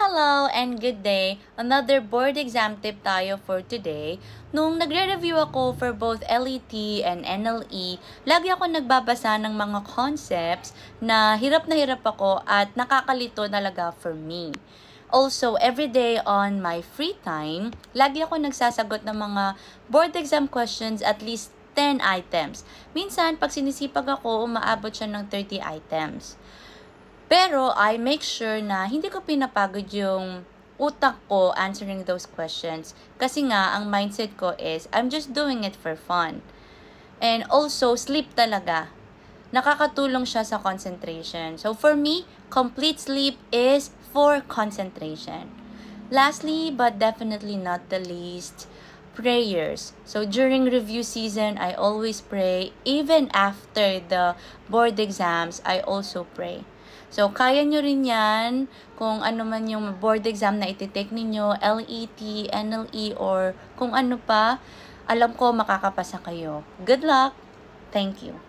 Hello and good day! Another board exam tip tayo for today. Nung nagre-review ako for both LET and NLE, lagi ako nagbabasa ng mga concepts na hirap ako at nakakalito talaga for me. Also, everyday on my free time, lagi ako nagsasagot ng mga board exam questions at least 10 items. Minsan, pag sinisipag ako, umaabot siya ng 30 items. Pero I make sure na hindi ko pinapagod yung utak ko answering those questions. Kasi nga, ang mindset ko is, I'm just doing it for fun. And also, sleep talaga. Nakakatulong siya sa concentration. So for me, complete sleep is for concentration. Lastly, but definitely not the least, prayers. So during review season, I always pray. Even after the board exams, I also pray. So, kaya nyo rin yan kung ano man yung board exam na ititake ninyo, LET, NLE, or kung ano pa, alam ko makakapasa kayo. Good luck! Thank you.